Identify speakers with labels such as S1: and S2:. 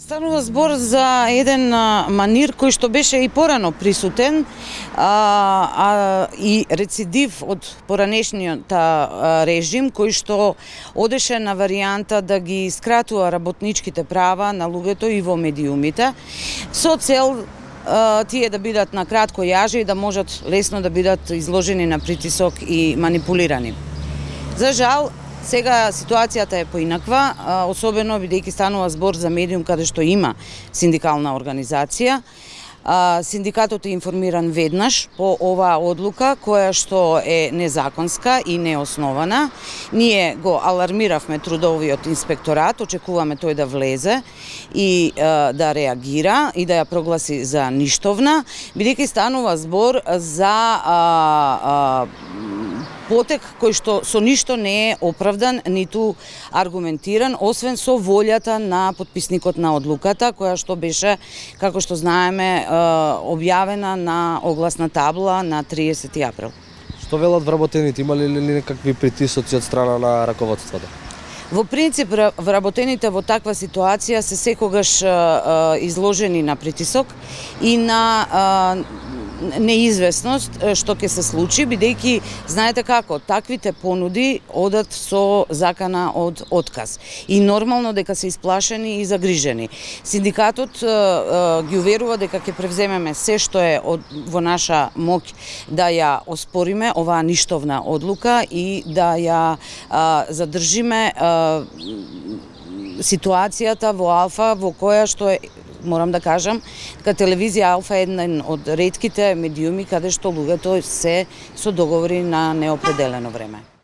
S1: Станува збор за еден манир кој што беше и порано присутен и рецидив од поранешниот режим кој што одеше на варијанта да ги скратува работничките права на луѓето и во медиумите со цел тие да бидат на кратко јаже и да можат лесно да бидат изложени на притисок и манипулирани. За жал, сега ситуацијата е поинаква, особено бидејќи станува збор за медиум каде што има синдикална организација. Синдикатот е информиран веднаш по оваа одлука, која што е незаконска и неоснована. Ние го алармиравме трудовиот инспекторат, очекуваме тој да влезе и да реагира и да ја прогласи за ништовна, бидејќи станува збор за потек кој што со ништо не е оправдан ниту аргументиран, освен со волјата на потписникот на одлуката, која што беше, како што знаеме, објавена на огласна табла на 30 април.
S2: Што велат вработените? Имали ли некакви притисоци од страна на раководството?
S1: Во принцип, вработените во таква ситуација се секогаш изложени на притисок и на неизвестност што ќе се случи, бидејќи знаете како, таквите понуди одат со закана од отказ. И нормално дека се исплашени и загрижени. Синдикатот ги уверува дека ќе превземеме се што е во наша моќ да ја оспориме оваа ништовна одлука и да ја задржиме ситуацијата во Алфа, во која што е, морам да кажам, дека телевизија Алфа е еден од ретките медиуми каде што луѓето се со договори на неопределено време.